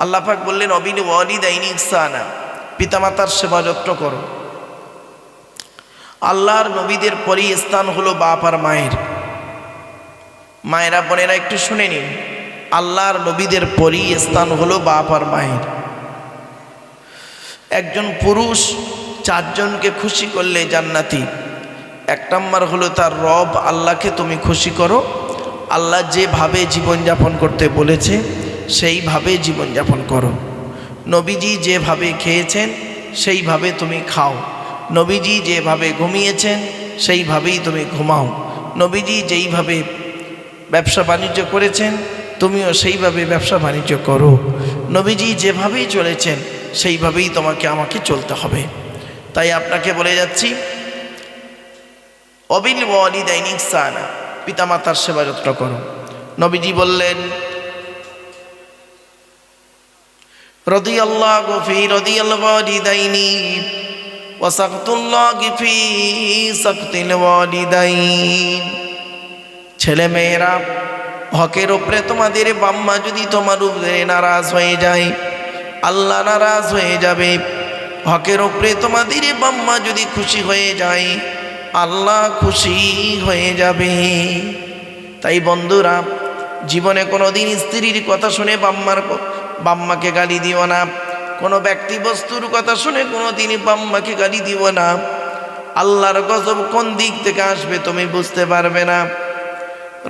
আল্লাহ পাক বললেন অবিল ওয়ালিদাইনি ইহসানা, পিতামাতার সেবা যত্ন করো। আল্লাহর নবীদের পরই স্থান হলো বাপ আর মায়ের। মায়েরা বোনেরা একটু শুনে নিন, আল্লাহর নবীদের পরই স্থান হলো বাপ আর মায়ের। একজন পুরুষ চারজনকে খুশি করলে জান্নাতি। এক নম্বর হলো তার রব আল্লাহকে তুমি খুশি করো, আল্লাহ যেভাবে জীবনযাপন করতে বলেছে সেইভাবে জীবনযাপন করো। নবীজি যেভাবে খেয়েছেন সেইভাবে তুমি খাও, নবীজি যেভাবে ঘুমিয়েছেন সেইভাবেই তুমি ঘুমাও, নবীজি যেইভাবে ব্যবসা বাণিজ্য করেছেন তুমিও সেইভাবে ব্যবসা বাণিজ্য করো, নবীজি যেভাবেই চলেছেন সেইভাবেই তোমাকে আমাকে চলতে হবে। তাই আপনাকে বলে যাচ্ছি অবিল ওয়ালিদাইনি ইহসানা, পিতামাতার সেবা যত্ন করো। নবীজি বললেন রাদিয়াল্লাহু ফি রাদিয়াল ওয়ালিদাইনি ওয়া সাকতুল্লাহি ফি সাকতিল ওয়ালিদাইন। ছেলে মেয়েরা হকের উপরে তোমাদের বাম্মা যদি তোমার উপরে নারাজ হয়ে যায়, আল্লাহ নারাজ হয়ে যাবে। হকের উপরে তোমাদের বাম্মা যদি খুশি হয়ে যায়, আল্লাহ খুশি হয়ে যাবে। তাই বন্ধুরা, জীবনে কোনোদিন স্ত্রীর কথা শুনে বাম্মাকে গালি দিও না। কোনো ব্যক্তি বস্তুর কথা শুনে কোনোদিনই বাম্মাকে গালি দিও না। আল্লাহর গজব কোন দিক থেকে আসবে তুমি বুঝতে পারবে না।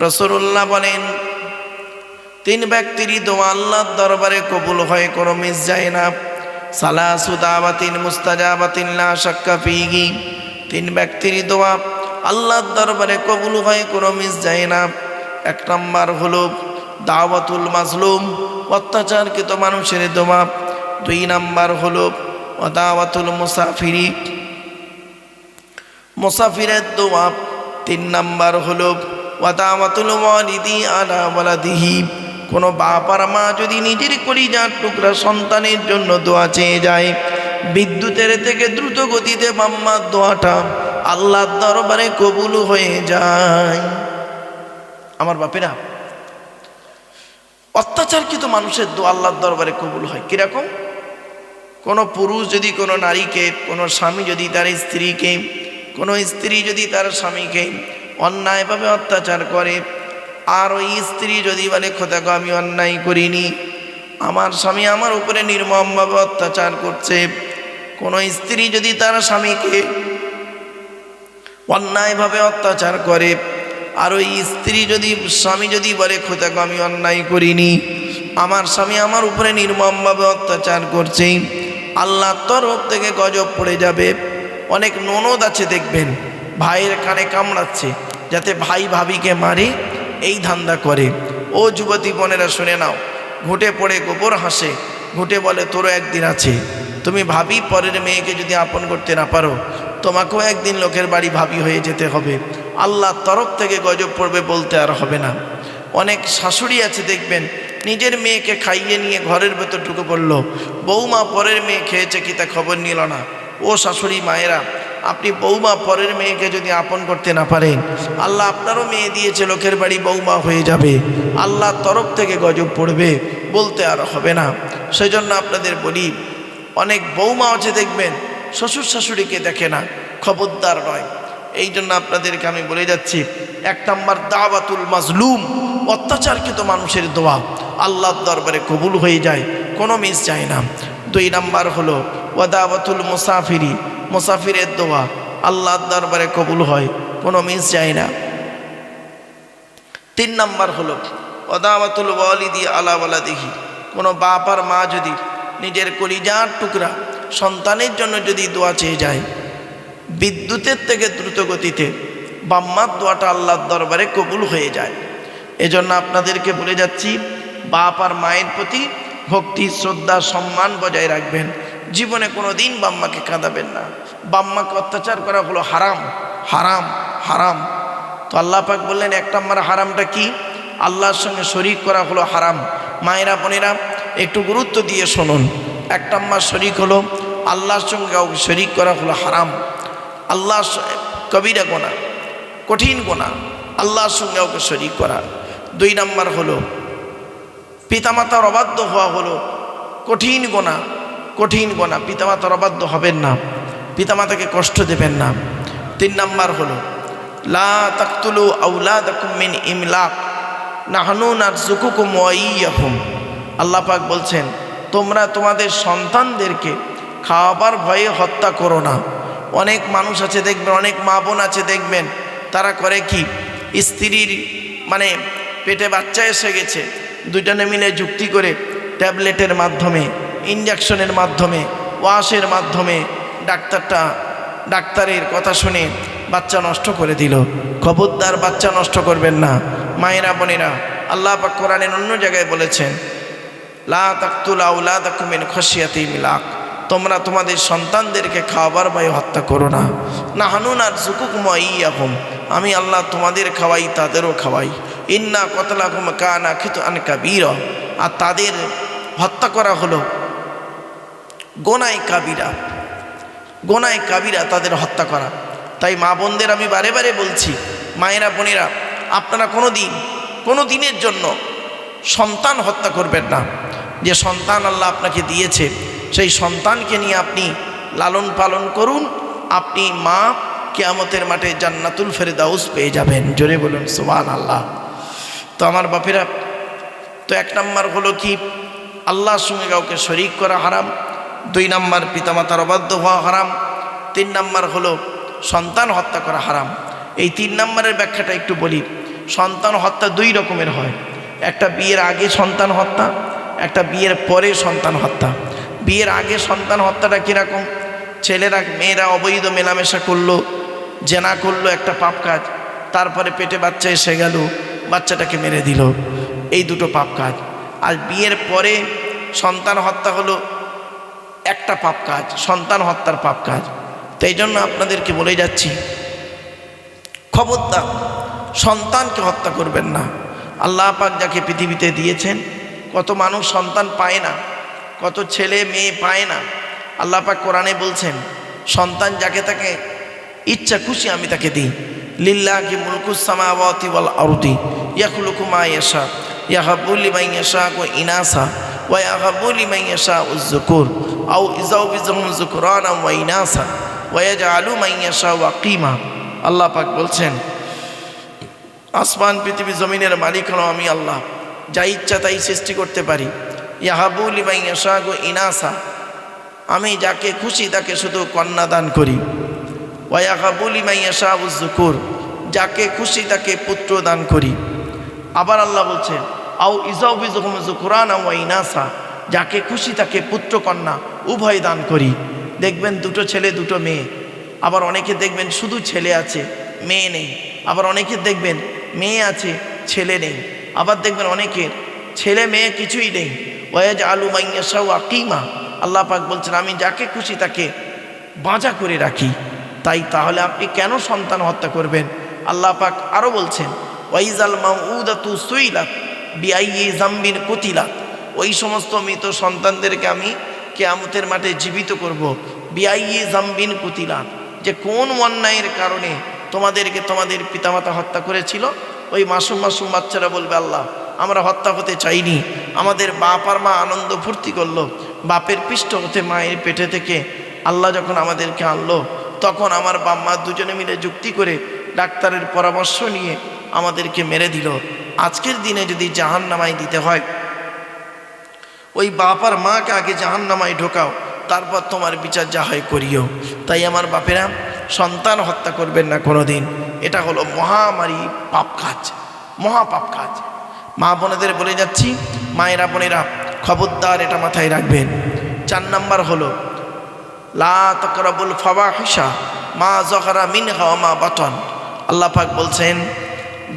রাসূলুল্লাহ বলেন তিন ব্যক্তিরই দোয়া আল্লাহর দরবারে কবুল হয়, কোনো মিস যায় না। সালাসু দাওয়াতিন মুস্তাজাবাতিন লা শাক্কা ফীহি, তিন ব্যক্তিরই দোয়া আল্লাহর দরবারে কবুল হয়, কোনো মিস যায় না। এক নম্বর হলো দাওয়াতুল মাজলুম, অত্যাচারকৃত মানুষের দোয়া। দুই নম্বর হলো দাওয়াতুল মুসাফিরি, মুসাফিরের দোয়া। তিন নম্বর হলো দাওয়াতুল ওয়ালিদি আলা ওয়ালাদিহি, কোনো বাপ আর মা যদি নিজের কলিজার টুকরা সন্তানের জন্য দোয়া চেয়ে যায়, বিদ্যুতের থেকে দ্রুত গতিতে বাম্মার দোয়াটা আল্লাহর দরবারে কবুল হয়ে যায়। আমার বাপেরা, অত্যাচারকৃত মানুষের দোয়া আল্লাহর দরবারে কবুল হয় কিরকম? কোনো পুরুষ যদি কোনো নারীকে, কোনো স্বামী যদি তার স্ত্রীকে, কোনো স্ত্রী যদি তার স্বামীকে অন্যায়ভাবে অত্যাচার করে, আর ওই স্ত্রী যদি বলে খোদা গো আমি অন্যায় করিনি, আমার স্বামী আমার উপরে নির্মমভাবে অত্যাচার করছে। কোনো স্ত্রী যদি তার স্বামীকে অন্যায়ভাবে অত্যাচার করে, আর ওই স্বামী যদি বলে খোদা গো আমি অন্যায় করিনি, আমার স্বামী আমার উপরে নির্মমভাবে অত্যাচার করছে, আল্লাহর তরফ থেকে গজব পড়ে যাবে। অনেক ননদ আছে দেখবেন ভাইয়ের কানে কামড়াচ্ছে যাতে ভাই ভাবিকে মারে, এই ধান্দা করে। ও যুবতী বোনেরা শুনে নাও, ঘুঁটে পড়ে গোবর হাসে, ঘুঁটে বলে তোরও একদিন আছে। তুমি ভাবি পরের মেয়েকে যদি আপন করতে না পারো, তোমাকেও একদিন লোকের বাড়ি ভাবি হয়ে যেতে হবে। আল্লাহর তরফ থেকে গজব পড়বে বলতে আর হবে না। অনেক শাশুড়ি আছে দেখবেন নিজের মেয়েকে খাইয়ে নিয়ে ঘরের ভেতর ঢুকে পড়লো, বৌমা পরের মেয়ে খেয়েছে কি তা খবর নিল না। ও শাশুড়ি মায়েরা, আপনি বৌমা পরের মেয়েকে যদি আপন করতে না পারেন, আল্লাহ আপনারও মেয়ে দিয়েছে লোকের বাড়ি বৌমা হয়ে যাবে, আল্লাহর তরফ থেকে গজব পড়বে বলতে আর হবে না। সেজন্য আপনাদের বলি, অনেক বৌমা আছে দেখবেন শ্বশুর শাশুড়িকে দেখে না, খবরদার নয়। এই জন্য আপনাদেরকে আমি বলে যাচ্ছি, এক নম্বর দাওয়াতুল মাজলুম, অত্যাচারকৃত মানুষের দোয়া আল্লাহর দরবারে কবুল হয়ে যায়, কোনো মিস যায় না। দুই নম্বর হলো দাওয়াতুল মুসাফিরি, মুসাফিরের দোয়া আল্লাহর দরবারে কবুল হয়, কোনো মিস যায় না। তিন নম্বর হলো দাওয়াতুল ওয়ালিদি আলা ওয়ালাদিহি, কোনো বাপ আর মা যদি নিজের কলিজার টুকরা সন্তানের জন্য যদি দোয়া চেয়ে যায়, বিদ্যুতের থেকে দ্রুত গতিতে বাম্মার দোয়াটা আল্লাহর দরবারে কবুল হয়ে যায়। এজন্য আপনাদেরকে বলে যাচ্ছি, বাপ আর মায়ের প্রতি ভক্তি শ্রদ্ধা সম্মান বজায় রাখবেন। জীবনে কোনো দিন বাম্মাকে কাঁদাবেন না। বাম্মাকে অত্যাচার করা হলো হারাম, হারাম, হারাম। তো আল্লাহ পাক বললেন এক নম্বর হারামটা কি? আল্লাহর সঙ্গে শরীক করা হলো হারাম। মায়েরা বোনেরা একটু গুরুত্ব দিয়ে শুনুন। এক নম্বর শরীক হলো আল্লাহর সঙ্গে কাউকে শরীক করা হলো হারাম। আল্লাহর কবিরা গোনা, কঠিন গোনা, আল্লাহর সঙ্গে কাউকে শরীক করা। দুই নম্বর হলো পিতামাতার অবাধ্য হওয়া হলো কঠিন গোনা, কঠিন গোনা। পিতামাতার অবাধ্য হবেন না, পিতামাতাকে কষ্ট দেবেন না। 3 নাম্বার হলো লা তাকতুলু আওলাদাকুম মিন ইমলাক নাহনু নারযুকুকুম ওয়া ইয়্যাহুম। আল্লাহ পাক বলছেন, তোমরা তোমাদের সন্তানদেরকে খাওয়াবার ভয়ে হত্যা করো না। অনেক মানুষ আছে দেখবেন, অনেক মা বোন আছে দেখবেন, তারা করে কি, স্ত্রীর মানে পেটে বাচ্চা এসে গেছে, দুজনে মিলে যুক্তি করে ট্যাবলেটের মাধ্যমে, ইঞ্জেকশনের মাধ্যমে, ওয়াশের মাধ্যমে ডাক্তারের কথা শুনে বাচ্চা নষ্ট করে দিল। খবরদার বাচ্চা নষ্ট করবেন না মায়েরা বোনেরা। আল্লাহ পাক কোরআনের অন্য জায়গায় বলেছেন, লা তাকতুলু আওলাদাকুম মিন খাশিয়াতি ইমলাক, তোমরা তোমাদের সন্তানদেরকে খাওয়াবার ভয়ে হত্যা করো না। নাহনু নারযুকুকুম ওয়া ইয়্যাহুম, আমি আল্লাহ তোমাদের খাওয়াই তাদেরও খাওয়াই। ইন্না কতলাকুম কানা খিতআন কাবীরা, আর তাদের হত্যা করা হলো গোনায় কাবিরা, গোনায় কাবিরা তাদের হত্যা করা। তাই মা বোনদের আমি বারে বারে বলছি, মায়েরা বোনেরা, আপনারা কোনো দিনের জন্য সন্তান হত্যা করবেন না। যে সন্তান আল্লাহ আপনাকে দিয়েছে, সেই সন্তানকে নিয়ে আপনি লালন পালন করুন। আপনি মা কিয়ামতের মাঠে জান্নাতুল ফেরদাউস পেয়ে যাবেন। জোরে বলুন সুবহানাল্লাহ। তো আমার বাপেরা, তো 1 নাম্বার হলো কি, আল্লাহর সঙ্গে কাউকে শরীক করা হারাম। 2 নাম্বার পিতামাতার অবাধ্য হওয়া হারাম। 3 নাম্বার হলো সন্তান হত্যা করা হারাম। এই 3 নাম্বারের ব্যাখ্যাটা একটু বলি। সন্তান হত্যা 2 রকমের হয়, একটা বিয়ের আগে সন্তান হত্যা, একটা বিয়ের পরে সন্তান হত্যা। বিয়ের আগে সন্তান হত্যাটা কীরকম, ছেলেরা মেয়েরা অবৈধ মেলামেশা করলো, জেনা করলো, একটা পাপ কাজ। তারপরে পেটে বাচ্চা এসে গেল, বাচ্চাটাকে মেরে দিল, এই 2টো পাপ কাজ। আর বিয়ের পরে সন্তান হত্যা হলো একটা পাপ কাজ, সন্তান হত্যার পাপ কাজ। তো এই জন্য আপনাদেরকে বলে যাচ্ছি, খবরদার সন্তানকে হত্যা করবেন না। আল্লাহ পাক যাকে পৃথিবীতে দিয়েছেন, কত মানুষ সন্তান পায় না, কত ছেলে মেয়ে পায় না। আল্লাহ পাক কোরআনে বলছেন, সন্তান যাকে তাকে ইচ্ছা খুশি আমি তাকে দিই। লিল্লাহি মুলকুস সামাওয়াতি ওয়াল আরদি ইয়াখলুকু মা ইয়াশা ইয়াহাবু লিমান ইয়াশাউ ইনাসা ওয়া ইয়াহাবু লিমান ইয়াশাউ যুকুর আও ইযাউবিজুহুম যুকরানা ওয়া ইনাসা ওয়া ইয়াজআলু মান ইয়াশাউ আকিমা। আল্লাহ পাক বলছেন, আসমান পৃথিবী জমিনের মালিক হলো আমি আল্লাহ, যা ইচ্ছা তাই সৃষ্টি করতে পারি। ইয়াহাবু লিমান ইয়াশাউ ইনাসা, আমি যাকে খুশি তাকে শুধু কন্যা দান করি। ওয়া ইয়াহাবু লিমান ইয়াশাউ যুকুর, যাকে খুশি তাকে পুত্র দান করি। আবার আল্লাহ বলছেন, আও ইযাউবিজুহুম যুকরানা ওয়া ইনাসা, যাকে খুশি তাকে পুত্র কন্যা উভয় দান করি। দেখবেন 2টো ছেলে 2টো মেয়ে। আবার অনেকে দেখবেন শুধু ছেলে আছে মেয়ে নেই। আবার অনেকে দেখবেন মেয়ে আছে ছেলে নেই। আবার দেখবেন অনেকের ছেলে মেয়ে কিছুই নেই। ওয়াজআলু মান ইয়াশাউ আকিমা, আল্লাহ পাক বলছেন, আমি যাকে খুশি তাকে বাঁচা করে রাখি। তাহলে আপনি কেন সন্তান হত্যা করবেন? আল্লাহ পাক আরও বলছেন, ওয়াইজাল মাউউদাতু সুইলাত বিআইয়ি যামবিন কুতিলাত, ওই সমস্ত মৃত সন্তানদেরকে আমি কিয়ামতের মাঠে জীবিত করব। বিআইয়ি যামবিন কুতিলাত, যে কোন অন্যায়ের কারণে তোমাদেরকে তোমাদের পিতামাতা হত্যা করেছিল, ওই মাসুম মাসুম বাচ্চারা বলবে, আল্লাহ আমরা হত্যা হতে চাইনি, আমাদের বাপ আর মা আনন্দ ফুর্তি করলো, বাপের পৃষ্ঠ হতে মায়ের পেটে থেকে আল্লাহ যখন আমাদেরকে আনলো, তখন আমার বাপ মা দুজনে মিলে যুক্তি করে ডাক্তারের পরামর্শ নিয়ে আমাদেরকে মেরে দিল। আজকের দিনে যদি জাহান্নামায় দিতে হয়, ওই বাপ আর মাকে আগে জাহান্নামায় ঢোকাও, তারপর তোমার বিচার যা হয় করিও। তাই আমার বাপেরা, সন্তান হত্যা করবেন না কোনো দিন। এটা হলো মহামারী পাপ কাজ, মহাপাপ কাজ। মা বোনেদের বলে যাচ্ছি, মায়েরা বোনেরা খবরদার এটা মাথায় রাখবেন। 4 নাম্বার হলো লা তাকরাবুল ফাওয়াহিশা মা যাহারা মিনহা ওয়া মা বাতান। আল্লাহ পাক বলছেন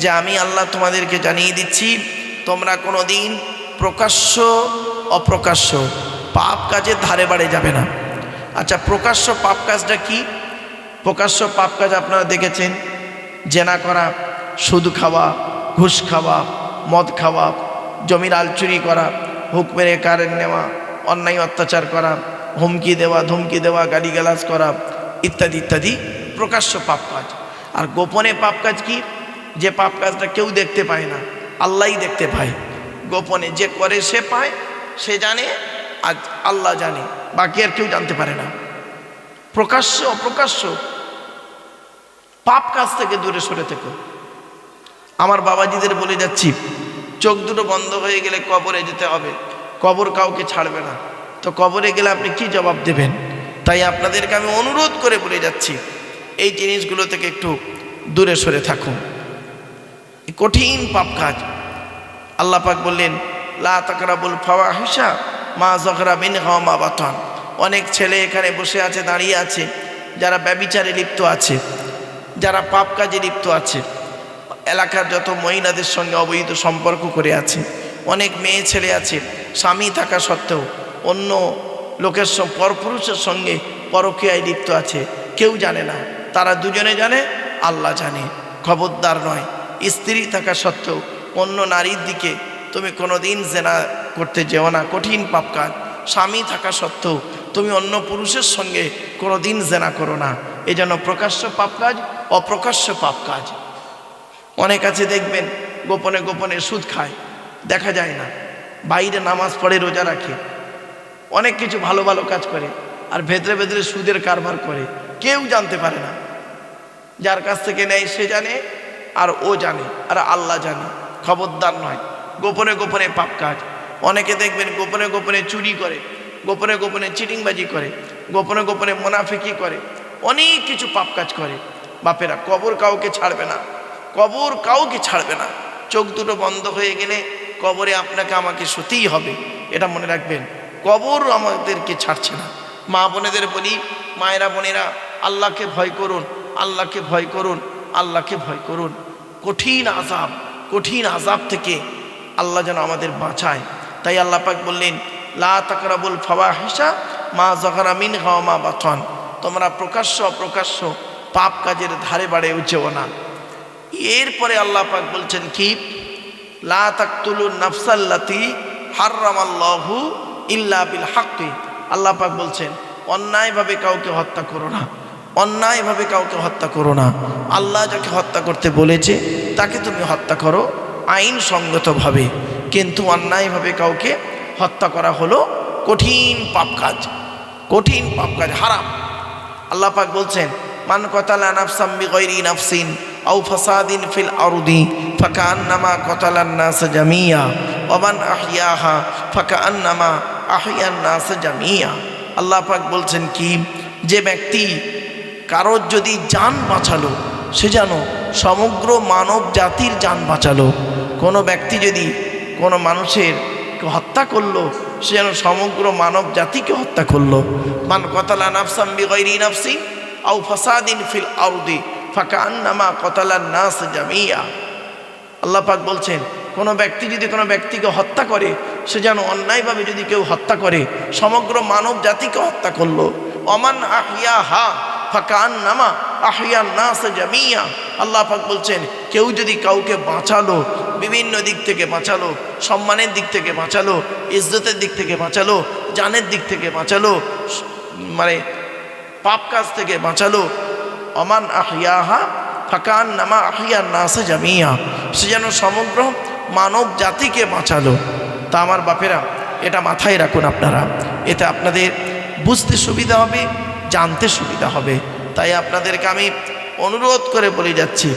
যে আমি আল্লাহ তোমাদেরকে জানিয়ে দিচ্ছি, তোমরা কোনো দিন প্রকাশ্য অপ্রকাশ্য পাপ কাজের ধারে বাড়ে যাবে না। আচ্ছা, প্রকাশ্য পাপ কাজটা কি? প্রকাশ্য পাপ কাজ আপনারা দেখেছেন, জেনা করা, সুদ খাওয়া, ঘুষ খাওয়া, মদ খাওয়া, জমির আলচুরি করা, হুক মেরে কারেন্ট নেওয়া, অন্যায় অত্যাচার করা, হুমকি দেওয়া, ধমকি দেওয়া, গালিগালাজ করা, ইত্যাদি ইত্যাদি প্রকাশ্য পাপ কাজ। আর গোপনে পাপ কাজ কি? যে পাপ কাজটা কেউ দেখতে পায় না, আল্লাহই দেখতে পায়। গোপনে যে করে সে পায়, সে জানে, আজ আল্লাহ জানে, বাকি আর কেউ জানতে পারে না। প্রকাশ্য অপ্রকাশ্য পাপ কাজ থেকে দূরে সরে থেকো। আমার বাবাজিদের বলে যাচ্ছি, চোখ দুটো বন্ধ হয়ে গেলে কবরে যেতে হবে, কবর কাউকে ছাড়বে না, তো কবরে গেলে আপনি কি জবাব দেবেন? তাই আপনাদেরকে আমি অনুরোধ করে বলে যাচ্ছি, এই জিনিসগুলো থেকে একটু দূরে সরে থাকুন। কঠিন পাপ কাজ। আল্লাহ পাক বললেন, লা তাকরাবুল ফাওয়াহিশা মা যাহরা মিনহা মা বাতান। অনেক ছেলে এখানে বসে আছে, দাঁড়িয়ে আছে, যারা ব্যভিচারে লিপ্ত আছে, যারা পাপ কাজে লিপ্ত আছে, এলাকার যত মহিলাদের সঙ্গে অবৈধ সম্পর্ক করে আছে, অনেক মেয়ে ছেলে আছে স্বামী থাকা সত্ত্বেও অন্য লোকের পরপুরুষের সঙ্গে পরকীয়ায় লিপ্ত আছে, কেউ জানে না, তারা দুজনে জানে, আল্লাহ জানে। খবরদার নয়, স্ত্রী থাকা সত্ত্বেও অন্য নারীর দিকে তুমি কোনোদিন জেনা করতে যেও না, কঠিন পাপ কাজ। স্বামী থাকা সত্ত্বেও তুমি অন্য পুরুষের সঙ্গে কোনোদিন জেনা করো না, এই জন্য প্রকাশ্য পাপ কাজ, অপ্রকাশ্য পাপ কাজ। অনেক আছে দেখবেন গোপনে গোপনে সুদ খায়, দেখা যায় না, বাইরে নামাজ পড়ে, রোজা রাখে, অনেক কিছু ভালো ভালো কাজ করে, আর ভেতরে ভেতরে সুদের কারবার করে, কেউ জানতে পারে না। যার কাছ থেকে নেয় সে জানে, আর ও জানে, আর আল্লাহ জানে। খবরদার নয়, গোপনে গোপনে পাপ কাজ। অনেকে দেখবেন গোপনে গোপনে চুরি করে, গোপনে গোপনে চিটিংবাজি করে, গোপনে গোপনে মুনাফিকি করে, অনেক কিছু পাপ কাজ করে। বাপেরা, কবর কাউকে ছাড়বে না, কবর কাউকে ছাড়বে না। চোখ দুটো বন্ধ হয়ে গেলে কবরে আপনাকে আমাকে শুতেই হবে, এটা মনে রাখবেন। কবর আমাদেরকে ছাড়ছে না। মা বোনেদের বলি, মায়েরা বোনেরা, আল্লাহকে ভয় করুন, আল্লাহকে ভয় করুন, আল্লাহকে ভয় করুন। কঠিন আযাব থেকে আল্লাহ যেন আমাদের বাঁচায়। তাই আল্লাহ পাক বললেন, লা তাকরাবুল ফাওয়াহিশা মা যাহরা মিনহা ওয়া মা বাতান। তোমরা প্রকাশ্য অপ্রকাশ্য পাপ কাজের ধারে বাড়ে যেও না। এরপরে আল্লাহ পাক বলছেন কি, লা তাকতুলুন নাফসাল্লাতী হারামাল্লাহু ইল্লা বিল হাক্কি। আল্লাহ পাক বলছেন, অন্যায়ভাবে কাউকে হত্যা করো না, অন্যায়ভাবে কাউকে হত্যা করো না। আল্লাহ যাকে হত্যা করতে বলেছে তাকে তুমি হত্যা করো আইনসঙ্গতভাবে, কিন্তু অন্যায়ভাবে কাউকে হত্যা করা হলো কঠিন পাপ কাজ, কঠিন পাপ কাজ, হারাম। আল্লাহ পাক বলছেন, মান কাতালা নাফসাম বিগাইরি নাফসিন আও ফাসাদিন ফিল আরদি ফাকান্নামা কাতালান নাস জামিয়া ওয়া মান আহইয়াহা ফাকান্নামা আহইয়ান নাস জামিয়া। আল্লাহ পাক বলছেন কি, যে ব্যক্তি কারোর যদি জান বাঁচালো, সে যেন সমগ্র মানব জাতির জান বাঁচালো। কোনো ব্যক্তি যদি কোনো মানুষের হত্যা করলো, সে যেন সমগ্র মানব জাতিকে হত্যা করলো। মান কাতালা নাফসাম বিগাইরি নাফসিন আও ফাসাদিন ফিল আরদি ফাকান্নামা কাতালান নাস জামিয়া। আল্লাহ পাক বলছেন, কোনো ব্যক্তি যদি কোনো ব্যক্তিকে হত্যা করে, সে যেন অন্যায়ভাবে যদি কেউ হত্যা করে, সমগ্র মানব জাতিকে হত্যা করলো। ওমান আহইয়াহা ফাকান্নামা আহইয়ান নাস জামিয়া। আল্লাহ পাক বলছেন, কেউ যদি কাউকে বাঁচালো, বিভিন্ন দিক থেকে বাঁচালো, সম্মানের দিক থেকে বাঁচালো, ইজ্জতের দিক থেকে বাঁচালো, জানের দিক থেকে বাঁচালো, মানে পাপ কাজ থেকে বাঁচালো, ওমান আহইয়াহা ফাকান্নামা আহইয়ান নাস জামিয়া, সে যেন সমগ্র মানব জাতিকে বাঁচালো। তা আমার বাপেরা, এটা মাথায় রাখুন আপনারা, এতে আপনাদের বুঝতে সুবিধা হবে, জানতে সুবিধা হবে। তাই আপনাদেরকে আমি অনুরোধ করে বলে যাচ্ছি,